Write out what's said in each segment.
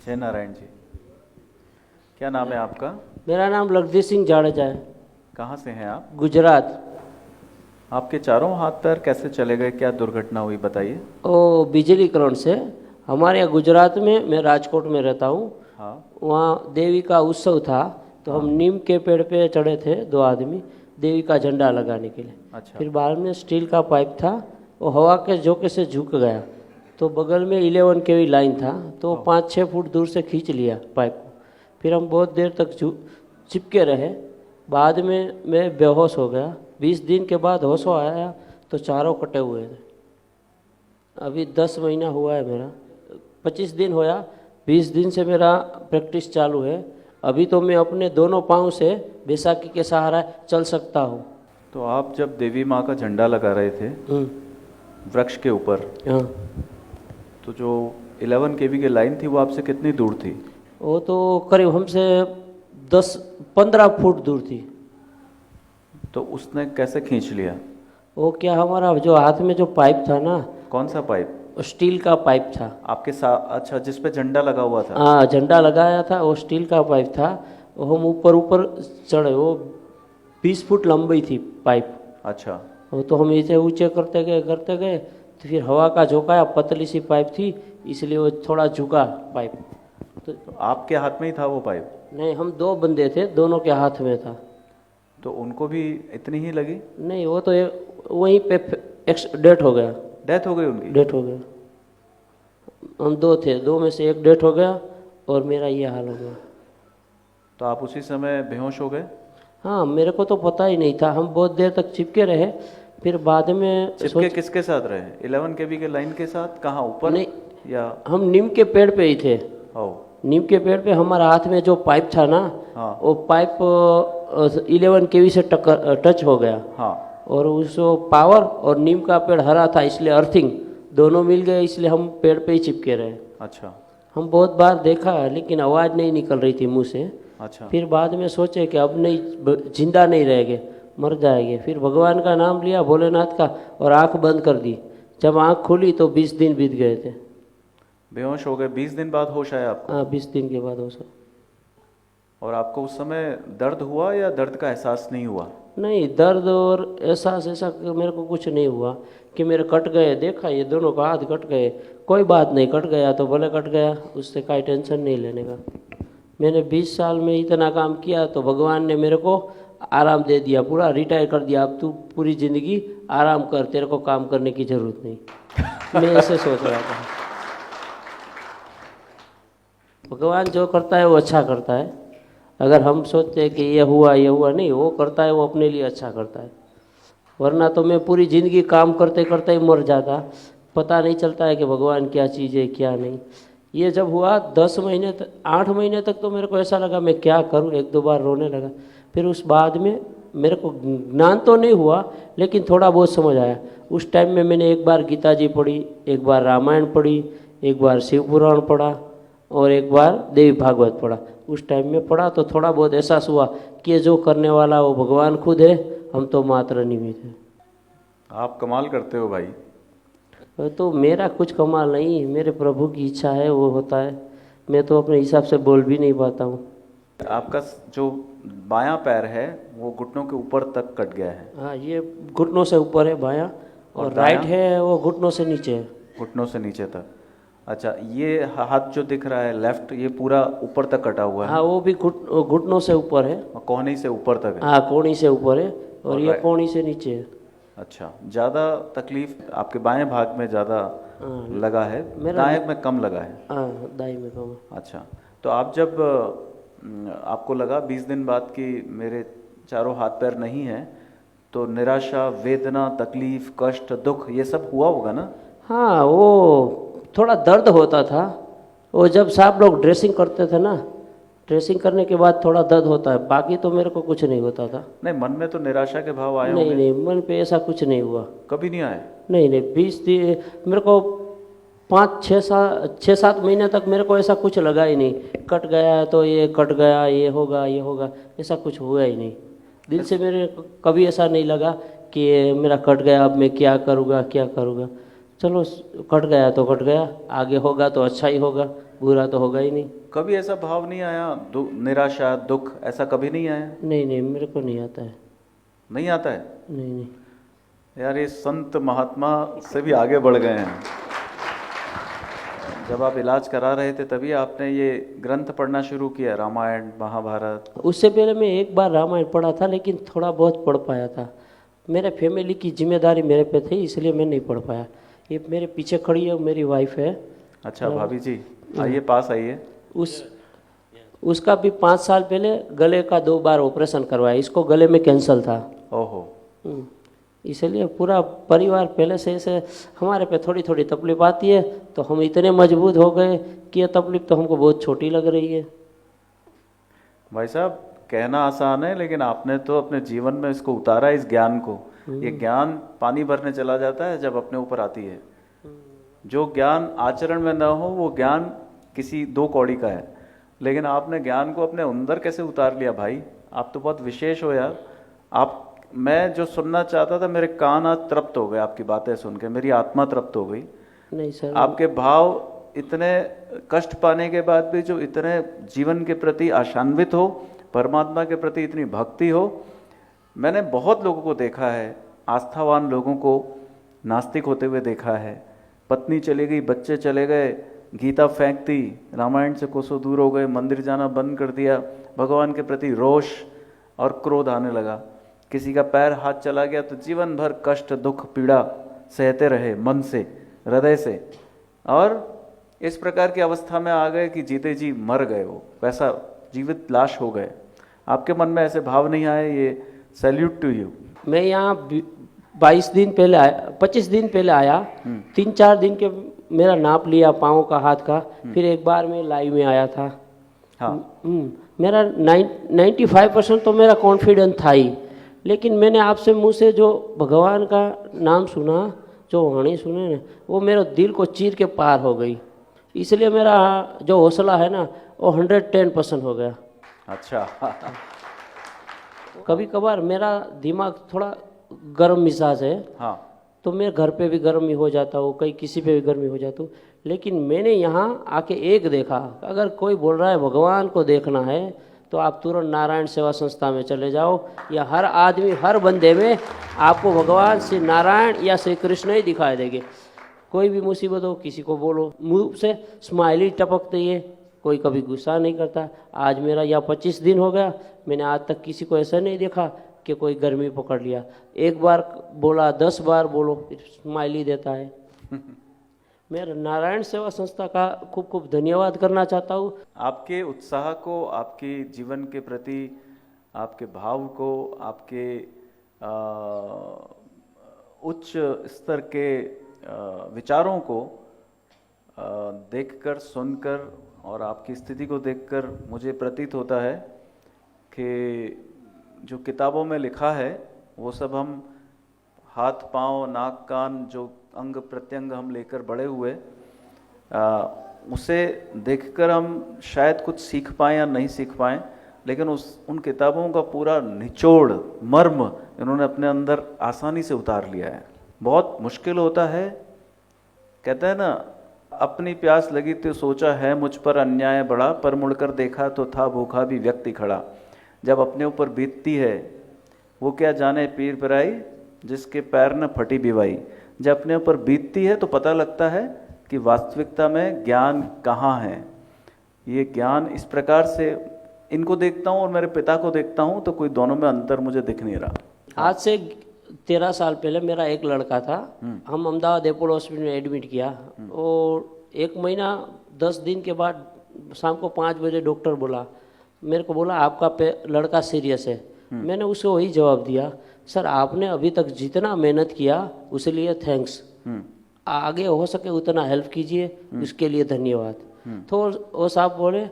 जय नारायण जी। क्या नाम है आपका? मेरा नाम लखदीप सिंह जाडेजा है। कहाँ से हैं आप? गुजरात। आपके चारों हाथ पैर कैसे चले गए? क्या दुर्घटना हुई बताइए। ओ बिजली करंट से। हमारे यहाँ गुजरात में, मैं राजकोट में रहता हूँ। हाँ वहाँ देवी का उत्सव था, तो हम हाँ। नीम के पेड़ पे चढ़े थे, दो आदमी, देवी का झंडा लगाने के लिए। अच्छा। फिर बाद में स्टील का पाइप था, वो हवा के झोंके से झुक गया, तो बगल में 11 kV लाइन था, तो ओ, 5-6 फुट दूर से खींच लिया पाइप को। फिर हम बहुत देर तक चिपके रहे। बाद में मैं बेहोश हो गया। 20 दिन के बाद होश आया तो चारों कटे हुए थे। अभी 10 महीना हुआ है मेरा, 25 दिन होया। 20 दिन से मेरा प्रैक्टिस चालू है। अभी तो मैं अपने दोनों पाँव से बैसाखी के सहारा चल सकता हूँ। तो आप जब देवी माँ का झंडा लगा रहे थे वृक्ष के ऊपर, हाँ, तो जो 11 kV की लाइन थी वो आपसे कितनी दूर थी? वो तो करीब हमसे 10-15 फुट दूर थी। तो उसने कैसे खींच लिया? वो क्या, हमारा जो हाथ में जो पाइप था ना, कौन सा पाइप? स्टील का पाइप था। आपके साथ? अच्छा, जिस पे झंडा लगा हुआ था। हाँ, झंडा लगाया था, वो स्टील का पाइप था। वो हम ऊपर ऊपर चढ़े, वो 20 फुट लंबी थी पाइप। अच्छा। वो तो हम इसे ऊंचे करते गए, तो फिर हवा का झोंका, पतली सी पाइप थी, इसलिए वो थोड़ा झुका पाइप। तो तो आपके हाथ में ही था वो पाइप? नहीं, हम दो बंदे थे, दोनों के हाथ में था। तो उनको भी इतनी ही लगी? नहीं, वो तो वहीं पे डेथ हो गया। डेथ हो गई उनकी? डेथ हो गया। हम दो थे, दो में से एक डेथ हो गया और मेरा ये हाल हो गया। तो आप उसी समय बेहोश हो गए? हाँ, मेरे को तो पता ही नहीं था। हम बहुत देर तक चिपके रहे, फिर बाद में चिपके किसके साथ रहे? 11 kV के लाइन के साथ? कहाँ, ऊपर? नहीं, या हम नीम के पेड़ पे ही थे। ओ। नीम के पेड़ पे हमारा हाथ में जो पाइप था ना, हाँ वो पाइप 11 kV से टच हो गया। हाँ। और उस पावर और नीम का पेड़ हरा था, इसलिए अर्थिंग दोनों मिल गए, इसलिए हम पेड़ पे ही चिपके रहे। अच्छा हम बहुत बार देखा, लेकिन आवाज़ नहीं निकल रही थी मुंह से। अच्छा। फिर बाद में सोचे कि अब नहीं, जिंदा नहीं रहेंगे, मर जाएंगे। फिर भगवान का नाम लिया, भोलेनाथ का, और आंख बंद कर दी। जब आंख खुली तो 20 दिन बीत गए थे। बेहोश हो गए, 20 दिन बाद होश आया आपको? हाँ, 20 दिन के बाद हो सब। और आपको उस समय दर्द हुआ या दर्द का एहसास नहीं हुआ? नहीं, दर्द और एहसास ऐसा मेरे को कुछ नहीं हुआ कि मेरे कट गए। देखा, ये दोनों का हाथ कट गए, कोई बात नहीं, कट गया तो भले कट गया, उससे कोई टेंशन नहीं लेने का। मैंने 20 साल में इतना काम किया, तो भगवान ने मेरे को आराम दे दिया, पूरा रिटायर कर दिया। अब तू पूरी ज़िंदगी आराम कर, तेरे को काम करने की ज़रूरत नहीं। मैं ऐसे सोच रहा था। भगवान जो करता है वो अच्छा करता है। अगर हम सोचते हैं कि ये हुआ नहीं, वो करता है, वो अपने लिए अच्छा करता है। वरना तो मैं पूरी ज़िंदगी काम करते करते ही मर जाता। पता नहीं चलता है कि भगवान क्या चीज़ है क्या नहीं। ये जब हुआ 10 महीने तक, 8 महीने तक तो मेरे को ऐसा लगा मैं क्या करूं, 1-2 बार रोने लगा। फिर उस बाद में मेरे को ज्ञान तो नहीं हुआ, लेकिन थोड़ा बहुत समझ आया। उस टाइम में मैंने एक बार गीता जी पढ़ी, एक बार रामायण पढ़ी, एक बार शिव पुराण पढ़ा, और एक बार देवी भागवत पढ़ा। उस टाइम में पढ़ा तो थोड़ा बहुत एहसास हुआ कि ये जो करने वाला वो भगवान खुद है, हम तो मात्र निमित्त है। आप कमाल करते हो भाई। तो मेरा कुछ कमाल नहीं, मेरे प्रभु की इच्छा है वो होता है। मैं तो अपने हिसाब से बोल भी नहीं पाता हूँ। आपका जो बायां पैर है वो घुटनों के ऊपर तक कट गया है? हाँ, ये घुटनों से ऊपर है बायां, और राइट है वो घुटनों से नीचे है। घुटनों से नीचे तक? अच्छा, ये हाथ जो दिख रहा है लेफ्ट, ये पूरा ऊपर तक कटा हुआ है? हाँ, वो भी घुटनों से ऊपर है। और कोहनी से ऊपर तक है? हाँ, कोहनी से ऊपर है, और और ये कोहनी से नीचे है। अच्छा, ज़्यादा तकलीफ आपके बाएं भाग में ज़्यादा हाँ, लगा है, दाएं में कम लगा है? हाँ, दाई में कम है। अच्छा, तो आप जब आपको लगा 20 दिन बाद कि मेरे चारों हाथ पैर नहीं हैं, तो निराशा, वेदना, तकलीफ, कष्ट, दुख, ये सब हुआ होगा ना? हाँ, वो थोड़ा दर्द होता था। वो जब साहब लोग ड्रेसिंग करते थे ना, ड्रेसिंग करने के बाद थोड़ा दर्द होता है, बाकी तो मेरे को कुछ नहीं होता था। नहीं, मन में तो निराशा के भाव आए नहीं होंगे? नहीं, मन पे ऐसा कुछ नहीं हुआ। कभी नहीं आए? नहीं नहीं, 20 दिन मेरे को 5-6-7 महीने तक मेरे को ऐसा कुछ लगा ही नहीं। कट गया तो ये कट गया, ये होगा, ऐसा कुछ हुआ ही नहीं। दिल से मेरे कभी ऐसा नहीं लगा कि ये मेरा कट गया, अब मैं क्या करूँगा। चलो कट गया तो कट गया, आगे होगा तो अच्छा ही होगा, बुरा तो होगा ही नहीं। कभी ऐसा भाव नहीं आया, निराशा दुख ऐसा कभी नहीं आया? नहीं नहीं, मेरे को नहीं आता है। नहीं आता है? नहीं नहीं। यार ये संत महात्मा से भी आगे बढ़ गए हैं। जब आप इलाज करा रहे थे तभी आपने ये ग्रंथ पढ़ना शुरू किया, रामायण महाभारत? उससे पहले मैं एक बार रामायण पढ़ा था, लेकिन थोड़ा बहुत पढ़ पाया था। मेरे फैमिली की जिम्मेदारी मेरे पे थी, इसलिए मैं नहीं पढ़ पाया। ये मेरे पीछे खड़ी है, मेरी वाइफ है। अच्छा भाभी जी, आइए पास आइए। उसका भी 5 साल पहले गले का 2 बार ऑपरेशन करवाया, इसको गले में कैंसर था। ओहो। इसलिए पूरा परिवार पहले से ऐसे हमारे पे थोड़ी थोड़ी तकलीफ आती है, तो हम इतने मजबूत हो गए कि ये तकलीफ तो हमको बहुत छोटी लग रही है। भाई साहब, कहना आसान है, लेकिन आपने तो अपने जीवन में इसको उतारा, इस ज्ञान को। ये ज्ञान पानी भरने चला जाता है जब अपने ऊपर आती है। जो ज्ञान आचरण में न हो वो ज्ञान किसी 2 कौड़ी का है, लेकिन आपने ज्ञान को अपने अंदर कैसे उतार लिया भाई। आप तो बहुत विशेष हो यार। आप, मैं जो सुनना चाहता था, मेरे कान आज तृप्त हो गए आपकी बातें सुन के, मेरी आत्मा तृप्त हो गई। नहीं सर, आपके भाव, इतने कष्ट पाने के बाद भी जो इतने जीवन के प्रति आशान्वित हो, परमात्मा के प्रति इतनी भक्ति हो। मैंने बहुत लोगों को देखा है, आस्थावान लोगों को नास्तिक होते हुए देखा है। पत्नी चली गई, बच्चे चले गए, गीता फेंक दी, रामायण से कोसों दूर हो गए, मंदिर जाना बंद कर दिया, भगवान के प्रति रोष और क्रोध आने लगा। किसी का पैर हाथ चला गया तो जीवन भर कष्ट दुख पीड़ा सहते रहे, मन से, हृदय से, और इस प्रकार की अवस्था में आ गए कि जीते जी मर गए, वो वैसा जीवित लाश हो गए। आपके मन में ऐसे भाव नहीं आए? ये सैल्यूट टू यू। मैं यहाँ 22 दिन पहले आया, 25 दिन पहले आया। 3-4 दिन के मेरा नाप लिया पाँव का, हाथ का। फिर एक बार मैं लाइव में आया था। हाँ। मेरा 95% तो मेरा कॉन्फिडेंस था ही, लेकिन मैंने आपसे मुंह से जो भगवान का नाम सुना, जो वाणी सुने ना, वो मेरे दिल को चीर के पार हो गई। इसलिए मेरा जो हौसला है ना, वो 110% हो गया। अच्छा। कभी कभार मेरा दिमाग थोड़ा गर्म मिजाज है। हाँ। तो मैं घर पे भी गर्म ही हो जाता हूँ, कहीं किसी पे भी गर्म ही हो जाता हूँ। लेकिन मैंने यहाँ आके एक देखा, अगर कोई बोल रहा है भगवान को देखना है तो आप तुरंत नारायण सेवा संस्था में चले जाओ, या हर आदमी, हर बंदे में आपको भगवान श्री नारायण या श्री कृष्ण ही दिखाई देंगे। कोई भी मुसीबत हो, किसी को बोलो, मुंह से स्माइली टपकती है, कोई कभी गुस्सा नहीं करता। आज मेरा यहाँ 25 दिन हो गया, मैंने आज तक किसी को ऐसा नहीं देखा कि कोई गर्मी पकड़ लिया। एक बार बोला, 10 बार बोलो, फिर स्माइली देता है। मैं नारायण सेवा संस्था का खूब खूब धन्यवाद करना चाहता हूँ। आपके उत्साह को, आपके जीवन के प्रति आपके भाव को, आपके उच्च स्तर के विचारों को देखकर, सुनकर और आपकी स्थिति को देखकर मुझे प्रतीत होता है कि जो किताबों में लिखा है वो सब हम हाथ पांव नाक कान जो अंग प्रत्यंग हम लेकर बड़े हुए, उसे देखकर हम शायद कुछ सीख पाएं या नहीं सीख पाएं, लेकिन उन किताबों का पूरा निचोड़ मर्म इन्होंने अपने अंदर आसानी से उतार लिया है। बहुत मुश्किल होता है, कहते हैं ना, अपनी प्यास लगी तो सोचा है मुझ पर अन्याय बड़ा, पर मुड़कर देखा तो था भूखा भी व्यक्ति खड़ा। जब अपने ऊपर बीतती है वो क्या जाने पीर पिराई, जिसके पैर न फटी बिवाई। जब अपने ऊपर बीतती है तो पता लगता है कि वास्तविकता में ज्ञान कहाँ है। ये ज्ञान इस प्रकार से इनको देखता हूँ और मेरे पिता को देखता हूँ तो कोई दोनों में अंतर मुझे दिख नहीं रहा। आज से 13 साल पहले मेरा एक लड़का था, हम अहमदाबाद अपोलो हॉस्पिटल में एडमिट किया, और 1 महीना 10 दिन के बाद शाम को 5 बजे डॉक्टर बोला, मेरे को बोला आपका लड़का सीरियस है। मैंने उसको वही जवाब दिया, सर आपने अभी तक जितना मेहनत किया उसके लिए थैंक्स, आगे हो सके उतना हेल्प कीजिए, उसके लिए धन्यवाद। तो वो साहब बोले,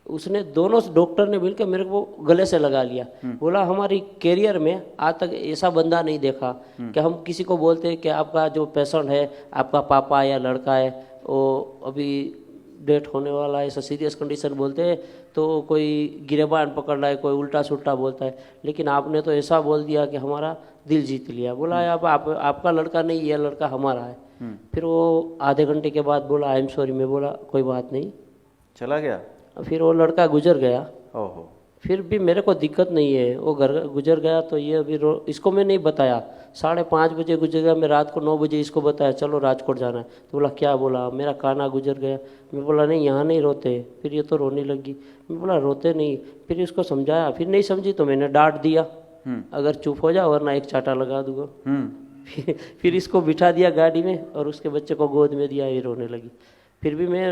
उसने दोनों डॉक्टर ने मिलकर मेरे को गले से लगा लिया, बोला हमारी कैरियर में आज तक ऐसा बंदा नहीं देखा कि हम किसी को बोलते हैं कि आपका जो पेशेंट है आपका पापा या लड़का है वो अभी डेथ होने वाला है, ऐसा सीरियस कंडीशन बोलते हैं तो कोई गिरेबान पकड़ रहा है, कोई उल्टा सुल्टा बोलता है, लेकिन आपने तो ऐसा बोल दिया कि हमारा दिल जीत लिया। बोला आप आपका लड़का नहीं, यह लड़का हमारा है। फिर वो आधे घंटे के बाद बोला आई एम सॉरी। मैं बोला कोई बात नहीं, चला गया। फिर वो लड़का गुजर गया। ओहो। फिर भी मेरे को दिक्कत नहीं है, वो घर गुजर गया तो ये अभी इसको मैं नहीं बताया। 5:30 बजे गुजर गया, मैं रात को 9 बजे इसको बताया चलो राजकोट जाना है। तो बोला क्या बोला, मेरा काना गुजर गया। मैं बोला नहीं यहाँ नहीं रोते। फिर ये तो रोने लगी। मैं बोला रोते नहीं। फिर इसको समझाया, फिर नहीं समझी तो मैंने डांट दिया, अगर चुप हो जा वरना एक चाटा लगा दूंगा। फिर इसको बिठा दिया गाड़ी में और उसके बच्चे को गोद में दिया, ये रोने लगी। फिर भी मैं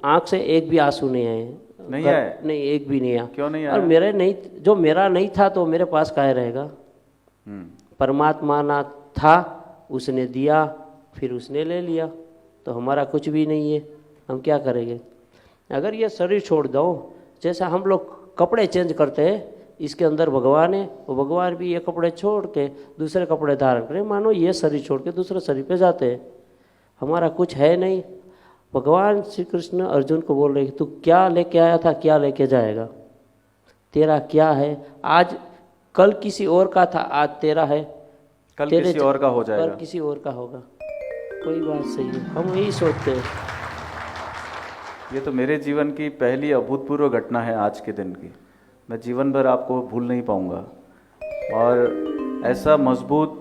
आँख से एक भी आंसू नहीं आए। नहीं आए? नहीं, एक भी नहीं आया। क्यों नहीं आया? और मेरे नहीं, जो मेरा नहीं था तो मेरे पास काहे रहेगा। परमात्मा ना था, उसने दिया, फिर उसने ले लिया, तो हमारा कुछ भी नहीं है, हम क्या करेंगे। अगर ये शरीर छोड़ दो, जैसा हम लोग कपड़े चेंज करते हैं, इसके अंदर भगवान है, वो भगवान भी ये कपड़े छोड़ के दूसरे कपड़े धारण करें। मानो ये शरीर छोड़ के दूसरे शरीर पे जाते हैं, हमारा कुछ है नहीं। भगवान श्री कृष्ण अर्जुन को बोल रहे कि तू क्या लेके आया था, क्या लेके जाएगा, तेरा क्या है। आज कल किसी और का था, आज तेरा है, कल किसी और का हो जाएगा, कल किसी और का होगा। कोई बात सही है, हम यही सोचते हैं। ये तो मेरे जीवन की पहली अभूतपूर्व घटना है आज के दिन की। मैं जीवन भर आपको भूल नहीं पाऊंगा। और ऐसा मजबूत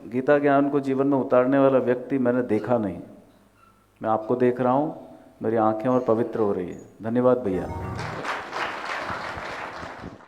गीता ज्ञान को जीवन में उतारने वाला व्यक्ति मैंने देखा नहीं। मैं आपको देख रहा हूँ, मेरी आंखें और पवित्र हो रही है। धन्यवाद भैया।